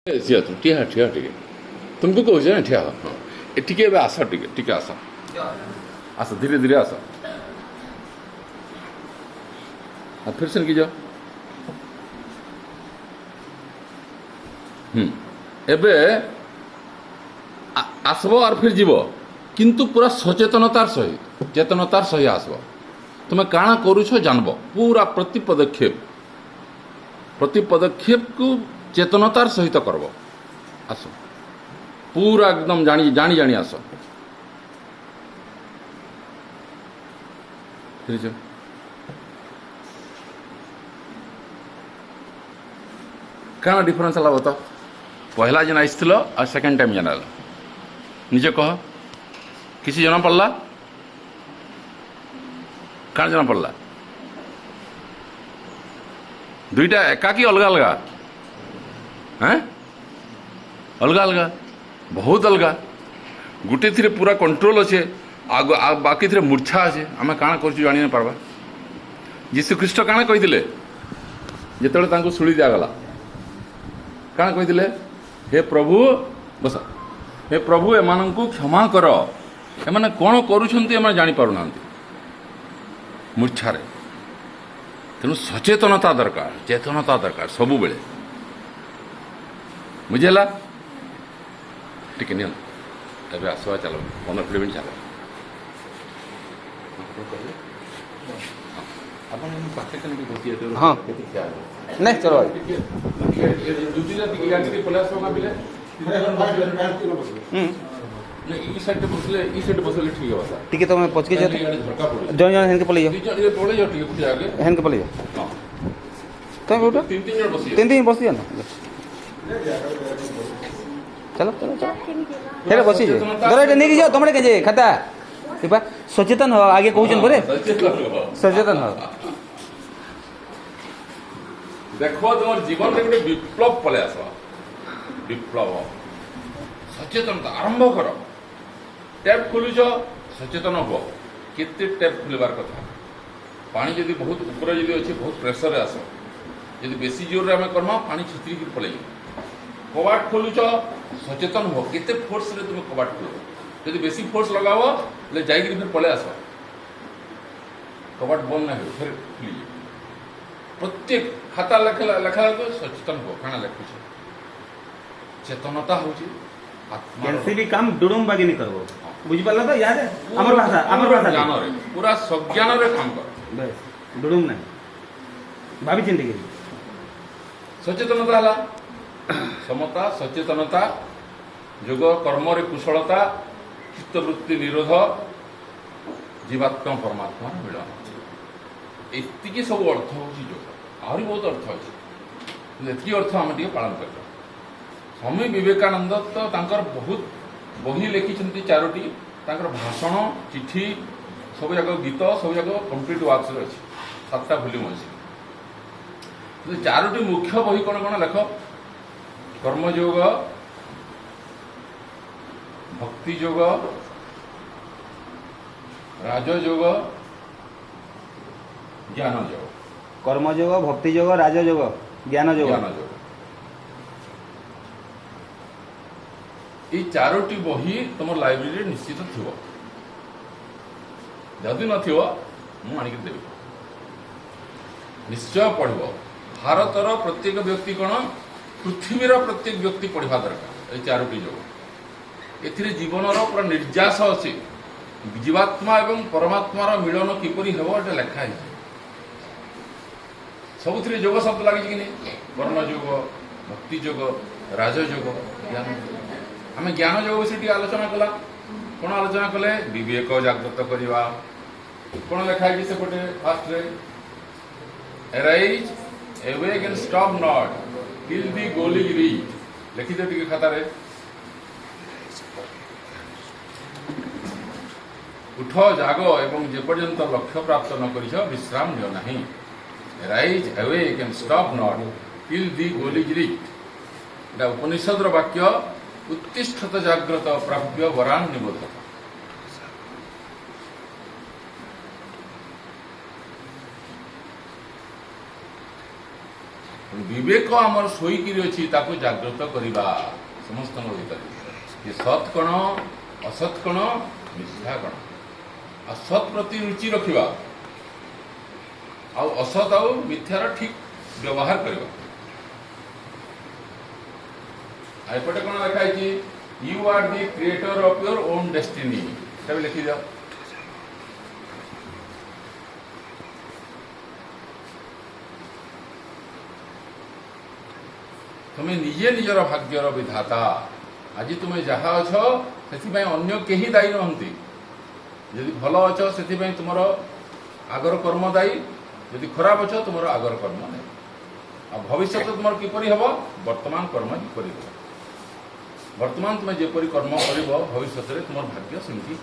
ଝିଅ ତୁ ଠିଆ ଠିଆ ଟିକେ ତୁମକୁ କହୁଛ ନା ଠିଆ ହଁ ଟିକେ ଏବେ ଆସ ଟିକେ ଟିକେ ଆସ ଆସ ଧୀରେ ଧୀରେ ଆସ फिर से की जाओ एबे आसब और फिर जीव किंतु पूरा सचेतनतार सहित चेतनतार सहित आसब तुम काଣା करूछ जानब पूरा प्रति पदक्षेप को चेतनतार सहित करब आस पूरा एकदम जानी जानी जानी आस फिर जाओ क्या डिफरेंस है बताओ पहला जन आइल और सेकेंड टाइम जन निजे कह किसी जना पड़ला क्या जना पड़ला दुईटा एका कि अलग अलग हैं अलग अलग बहुत अलग गोटे थी पूरा कंट्रोल अच्छे बाकी थी मूर्छा अच्छे आम काण कर जानी नहीं पार्बा जीशु ख्रीष्ट काण कही जो शुणी दिगला काण कही हे प्रभु बस हे प्रभु एमान को क्षमा कर एमाने कौन करुछंती एमाने जानी पारु नांती मूर्छारे तेणु सचेतनता दरकार चेतनता दरकार सबु बेले बुझेला टिके नियन तबे आसवा चलो 15 मिनिट चलो अपन पाखे कने भी बसिए तो हां नहीं चलो दूसरी टिके गाड़ी पलास होगा बिले ई साइड बसले ठीक है बसा टिके तो मैं पहुंच के जन जन हेन के पले जाओ ये पड़े जाओ टिके कुछ आगे हेन के पले जाओ हां तो बेटा तीन जन बसिए तीन बस दिया ना चलो चलो चलो हेरे बसी जे दरे नहीं की जाओ तुमरे के जे खाता सिपा सचेतन हो आगे कहउछन बोले सचेतन हो देखो तुम जीवन में गोटे विप्लव पले आस विप्लव सचेतनता आरंभ कर टैप खोलुच सचेतन हो केते टैप खोलबार कथा पानी जदि बहुत ऊपर जदि अच्छे बहुत प्रेसर आस जदि बेसी जोर आम करमा पानी छित्री पलै कबाट खोलुच सचेतन हो केते फोर्स रे तुम कबाट खोल जदि बेसी फोर्स लगाव ले जाइक फिर पलै आस कबाट बंद ना हो फिर खुली प्रत्येक खाता लेखा लेखा सचेतन हो काना लेखुछ चेतनता होची आत्मा कैसे भी काम डुडुम बागी नहीं करबो बुझि पाला तो याद है हमर भाषा ज्ञान रे पूरा सज्ञान रे काम कर बस डुडुम नहीं भाभी चिंता के सचेतनता हला समता सचेतनता योग कर्म रे कुशलता चित्तवृत्ति निरोध जीवात्मा परमात्मा मिलन एतिकी सब अर्थ होची योग आहरी बहुत अर्थ अच्छे एतिकी अर्थ आम टे पालन कर स्वामी विवेकानंद तो तांकर बहुत बही लिखिं चारोटी तांकर भाषण चिठी सब जाक गीत सब जाक कम्प्लीट वर्क्स अच्छे 7टा वॉल्यूम अच्छे चारोटी मुख्य बही कौन कौन लेख कर्मयोग भक्ति योग राजयोग ज्ञान योग कर्मयोग भक्ति योग राजयोग ज्ञान योग ये चारोटी बही तुम लाइब्रेरी निश्चित थी जदि नथिव मु आनिक देवी निश्चय पढ़ भारतर प्रत्येक व्यक्ति कौन पृथ्वीर प्रत्येक व्यक्ति पढ़ा दरकार ये चारोटी योग एथिरे जीवनर पूरा निर्यास अच्छे जीवात्मा एवं परमात्मार मिलन किपरि हेबो एटा लेखा है सबुथिरे योग शब्द लगे कि नहीं कर्मयोग भक्ति योग राजयोग ज्ञान आम ज्ञान योग विषय आलोचना कला कौन आलोचना कले विवेक जागृत करवा कौन लेखा है सेपटे फास्ट रे arise awake and stop not till the goal is reach लिखि दे टिके खाता रे उठ जाग एवं जेपर्यंत लक्ष्य प्राप्त न करिछ विश्राम लियो नहीं rise awake and stop not till the goal is reach एटा उपनिषद वाक्य उत्तिष्ठत जाग्रत प्राप्य वरान निबोधक विवेक आमर शोईकि अच्छी ताको जागृत करवा समस्त भीतर ये सत् कण असत् कण मिथ्या कण आ सत् प्रति रुचि रखा असत आ मिथ्यार ठीक व्यवहार करवा एपटे कौन लिखाई you are the creator of your own destiny भी लिखी दिया तुम्हें निजे निजर भाग्यर विधाता आज तुम्हें जहाँ अछ से अन्य कहीं दायी नहंती यदि भल अछ से तुम आगर कर्म दायी यदि खराब अछ तुम आगर कर्म नहीं आ भविष्य तुम किपरि हम वर्तमान कर्म किपरि वर्तमान तुम्हें जेपरी कर्म कर भविष्य तुम भाग्य सेमती